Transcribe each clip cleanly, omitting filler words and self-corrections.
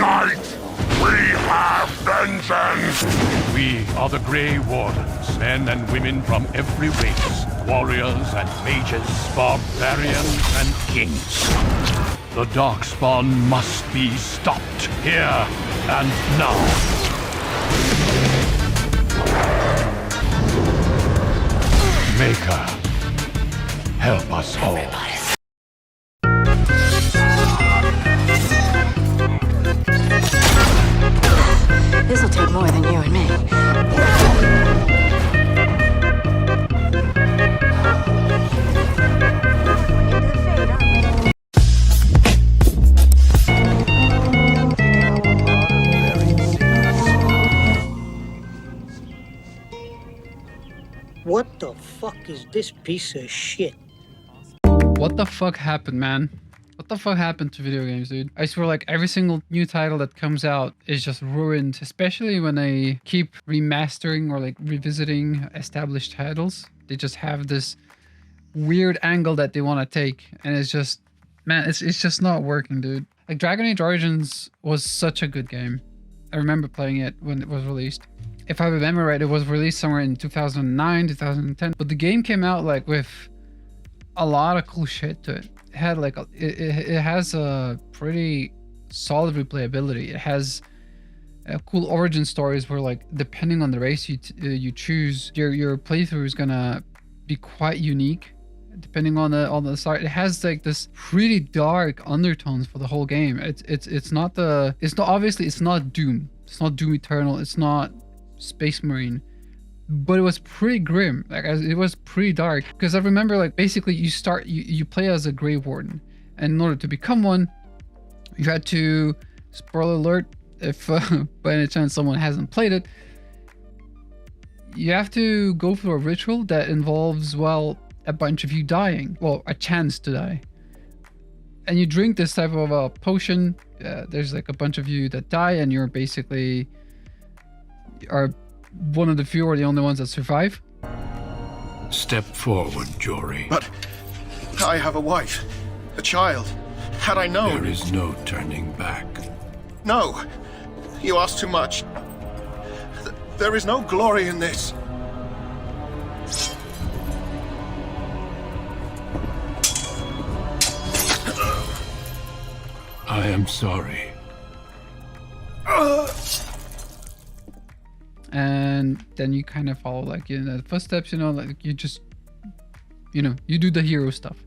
Tonight, we have vengeance! We are the Grey Wardens, men and women from every race, warriors and mages, barbarians and kings. The Darkspawn must be stopped here and now. Maker, help us all. This'll take more than you and me. What the fuck is this piece of shit? What the fuck happened, man? What the fuck happened to video games, dude? I swear, like, every single new title that comes out is just ruined, especially when they keep remastering or, like, revisiting established titles. They just have this weird angle that they want to take, and it's just, man, it's just not working, dude. Like, Dragon Age Origins was such a good game. I remember playing it when it was released. If I remember right, it was released somewhere in 2009, 2010, but the game came out, like, with a lot of cool shit to it. It had like it has a pretty solid replayability. It has cool origin stories where, like, depending on the race you choose, your playthrough is gonna be quite unique depending on the start. It has like this pretty dark undertones for the whole game. It's not obviously it's not Doom. It's not Doom Eternal. It's not Space Marine. But it was pretty grim. Like, it was pretty dark, because I remember, like, basically you play as a Grey Warden, and in order to become one, you had to, spoiler alert, if by any chance someone hasn't played it, you have to go through a ritual that involves, well, a bunch of you dying, well, a chance to die, and you drink this type of a potion. There's like a bunch of you that die, and you're basically are one of the few or the only ones that survive. Step forward, Jory. But I have a wife, a child. Had I known... There is no turning back. No, you ask too much. There is no glory in this. I am sorry. And then you kind of follow, like, you know, the footsteps, you know, like, you just, you know, you do the hero stuff,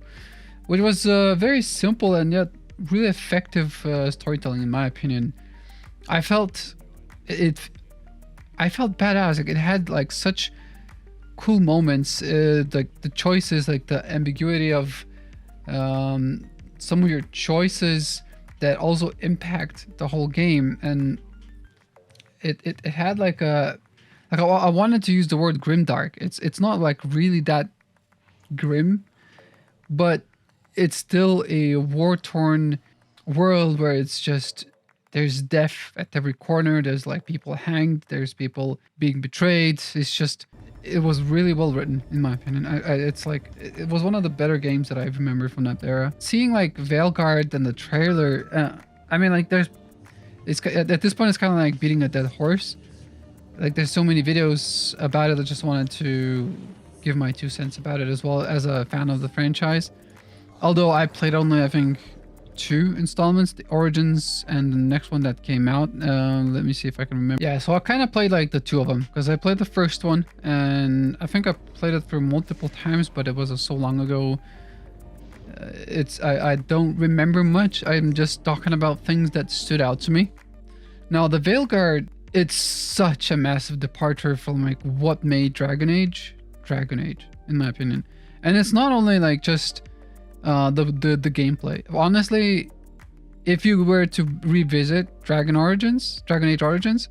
which was very simple and yet really effective storytelling, in my opinion. I felt badass. Like, it had like such cool moments, like the choices, like the ambiguity of some of your choices that also impact the whole game. And it had like I wanted to use the word grimdark. It's not like really that grim, but it's still a war-torn world where it's just, there's death at every corner. There's like people hanged. There's people being betrayed. It's just, it was really well written, in my opinion. It's like, it was one of the better games that I remember from that era. Seeing like Veilguard and the trailer, I mean, like, it's at this point, it's kind of like beating a dead horse. Like, there's so many videos about it. I just wanted to give my 2 cents about it, as well as a fan of the franchise. Although I played only, I think, 2 installments, the Origins and the next one that came out. Let me see if I can remember. Yeah, so I kind of played like the 2 of them, because I played the first one and I think I played it through multiple times, but it was so long ago. I don't remember much. I'm just talking about things that stood out to me. Now, the Veilguard, it's such a massive departure from like what made Dragon Age, in my opinion. And it's not only like just the gameplay. Honestly, if you were to revisit Dragon Age Origins,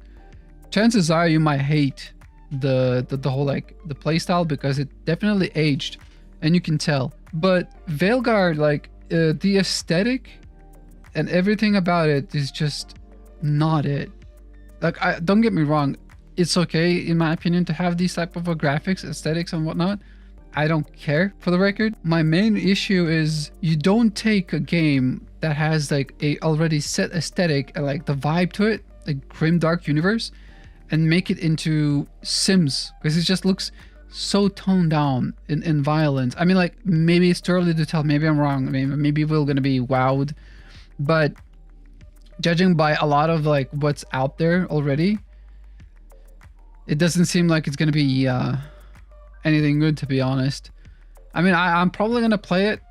chances are you might hate the whole, like, the playstyle, because it definitely aged, and you can tell. But Veilguard, like, the aesthetic and everything about it is just not it. Like, don't get me wrong, it's okay, in my opinion, to have these type of graphics, aesthetics and whatnot, I don't care, for the record. My main issue is you don't take a game that has like a already set aesthetic and like the vibe to it, like grim dark universe, and make it into Sims, because it just looks so toned down in violence. I mean, like, maybe it's too early to tell. Maybe I'm wrong. Maybe we're gonna be wowed, but judging by a lot of like what's out there already, it doesn't seem like it's gonna be anything good, to be honest. I mean, I'm probably gonna play it.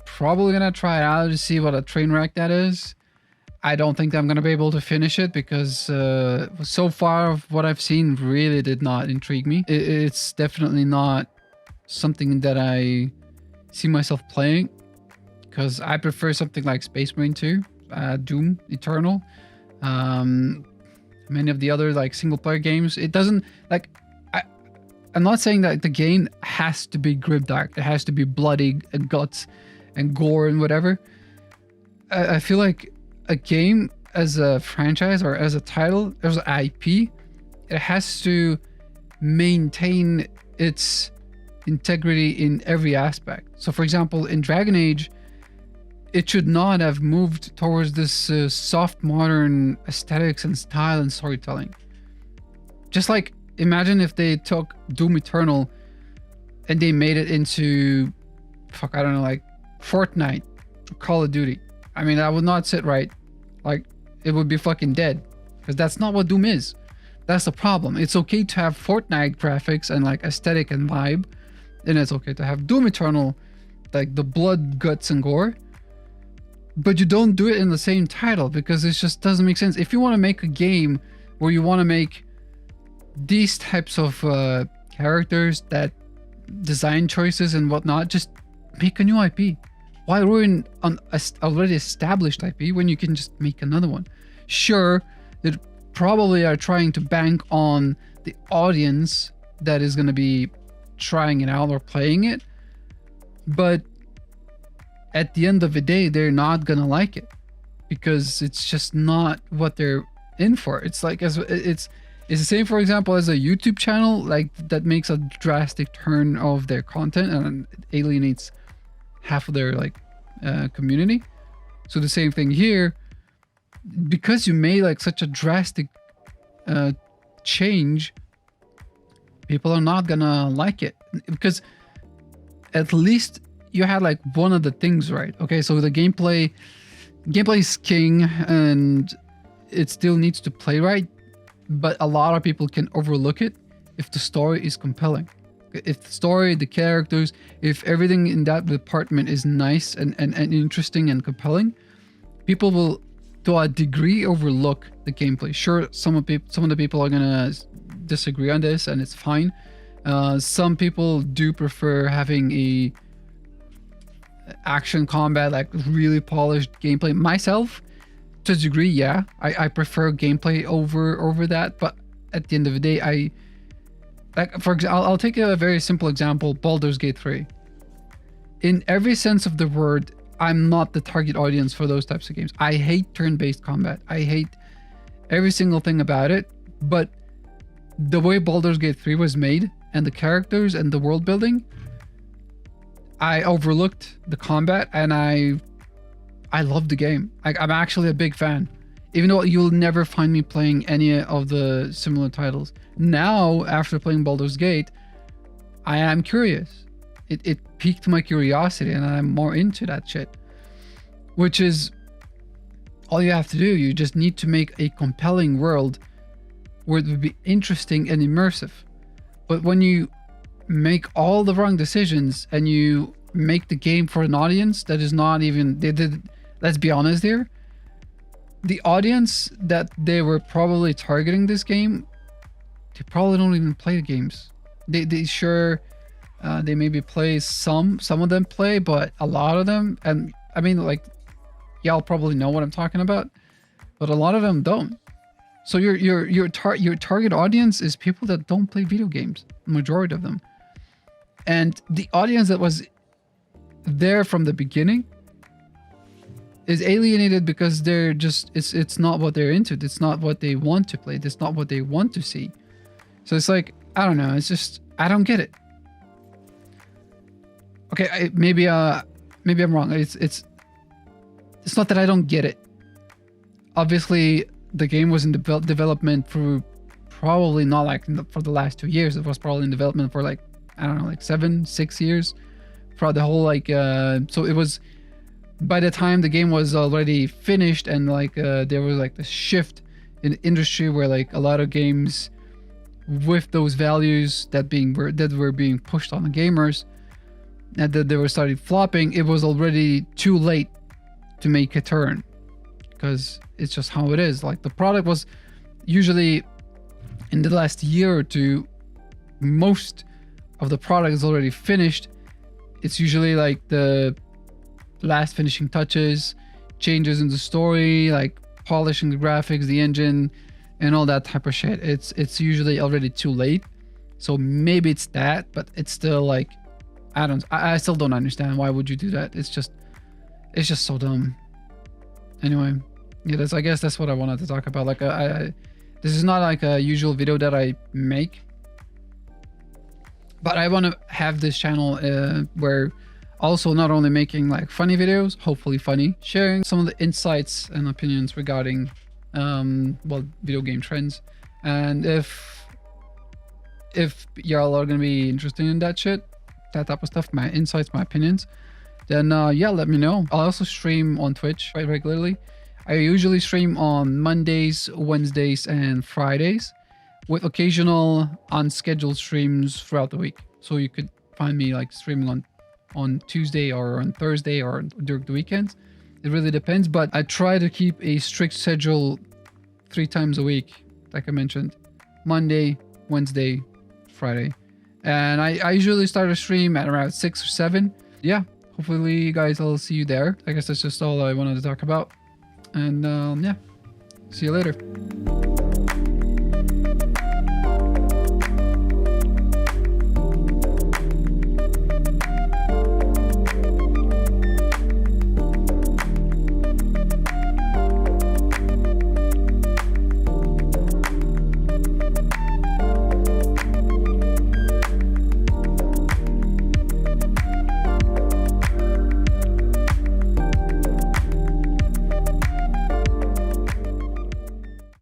Probably gonna try it out to see what a train wreck that is. I don't think that I'm gonna be able to finish it because so far what I've seen really did not intrigue me. It's definitely not something that I see myself playing, because I prefer something like Space Marine 2, Doom Eternal, many of the other like single player games. It doesn't like, I'm not saying that the game has to be grimdark, it has to be bloody and guts and gore and whatever. I feel like a game as a franchise or as a title, as an IP, it has to maintain its integrity in every aspect. So for example, in Dragon Age, it should not have moved towards this soft modern aesthetics and style and storytelling. Just like, imagine if they took Doom Eternal and they made it into, fuck, I don't know, like Fortnite, Call of Duty. I mean, that would not sit right. Like, it would be fucking dead, because that's not what Doom is. That's the problem. It's okay to have Fortnite graphics and like aesthetic and vibe, and it's okay to have Doom Eternal, like the blood, guts, and gore, but you don't do it in the same title, because it just doesn't make sense. If you want to make a game where you want to make these types of characters, that design choices and whatnot, just make a new IP. Why ruin an already established IP when you can just make another one? Sure, they probably are trying to bank on the audience that is going to be trying it out or playing it, but at the end of the day, they're not going to like it, because it's just not what they're in for. It's like, it's the same, for example, as a YouTube channel like that makes a drastic turn of their content and alienates half of their like community. So the same thing here, because you made like such a drastic change, people are not gonna like it, because at least you had like one of the things right. Okay, so the gameplay is king, and it still needs to play right, but a lot of people can overlook it if the story is compelling. If the story, the characters, if everything in that department is nice and interesting and compelling, people will, to a degree, overlook the gameplay. Sure, some of the people are gonna disagree on this, and it's fine. Some people do prefer having a action combat, like really polished gameplay. Myself, to a degree, yeah, I prefer gameplay over that. But at the end of the day, for example, I'll take a very simple example: Baldur's Gate 3. In every sense of the word, I'm not the target audience for those types of games. I hate turn-based combat. I hate every single thing about it. But the way Baldur's Gate 3 was made, and the characters and the world building, I overlooked the combat, and I love the game. I'm actually a big fan, even though you'll never find me playing any of the similar titles. Now, after playing Baldur's Gate, I am curious. It piqued my curiosity, and I'm more into that shit. Which is all you have to do. You just need to make a compelling world where it would be interesting and immersive. But when you make all the wrong decisions and you make the game for an audience that is not even, let's be honest here, the audience that they were probably targeting this game, they probably don't even play the games. They sure, they maybe play some of them play, but a lot of them, and I mean, like, y'all probably know what I'm talking about, but a lot of them don't. So your target audience is people that don't play video games, the majority of them. And the audience that was there from the beginning is alienated because they're just, it's not what they're into. It's not what they want to play. It's not what they want to see. So it's like, I don't know. It's just, I don't get it. Okay, maybe I'm wrong. It's not that I don't get it. Obviously, the game was in development for probably not like for the last 2 years. It was probably in development for like, I don't know, like 6 years. For the whole like so it was, by the time the game was already finished, and like there was like this shift in the industry where like a lot of games with those values that were being pushed on the gamers, and that they were started flopping. It was already too late to make a turn, because it's just how it is. Like the product was usually in the last year or two, most of the product is already finished. It's usually like the last finishing touches, changes in the story, like polishing the graphics, the engine, and all that type of shit. It's usually already too late. So maybe it's that, but it's still like, I still don't understand. Why would you do that? It's just so dumb. Anyway, yeah, I guess that's what I wanted to talk about. Like this is not like a usual video that I make, but I want to have this channel where also not only making like funny videos, hopefully funny, sharing some of the insights and opinions regarding well, video game trends. And if y'all are gonna be interested in that shit, that type of stuff, my insights, my opinions, then yeah, let me know. I'll also stream on Twitch quite regularly. I usually stream on Mondays, Wednesdays, and Fridays, with occasional unscheduled streams throughout the week. So you could find me like streaming on Tuesday or on Thursday or during the weekends. It really depends, but I try to keep a strict schedule 3 times a week, like I mentioned: Monday, Wednesday, Friday. And I usually start a stream at around 6 or 7. Yeah, hopefully guys, I'll see you there. I guess that's just all I wanted to talk about. And yeah, see you later.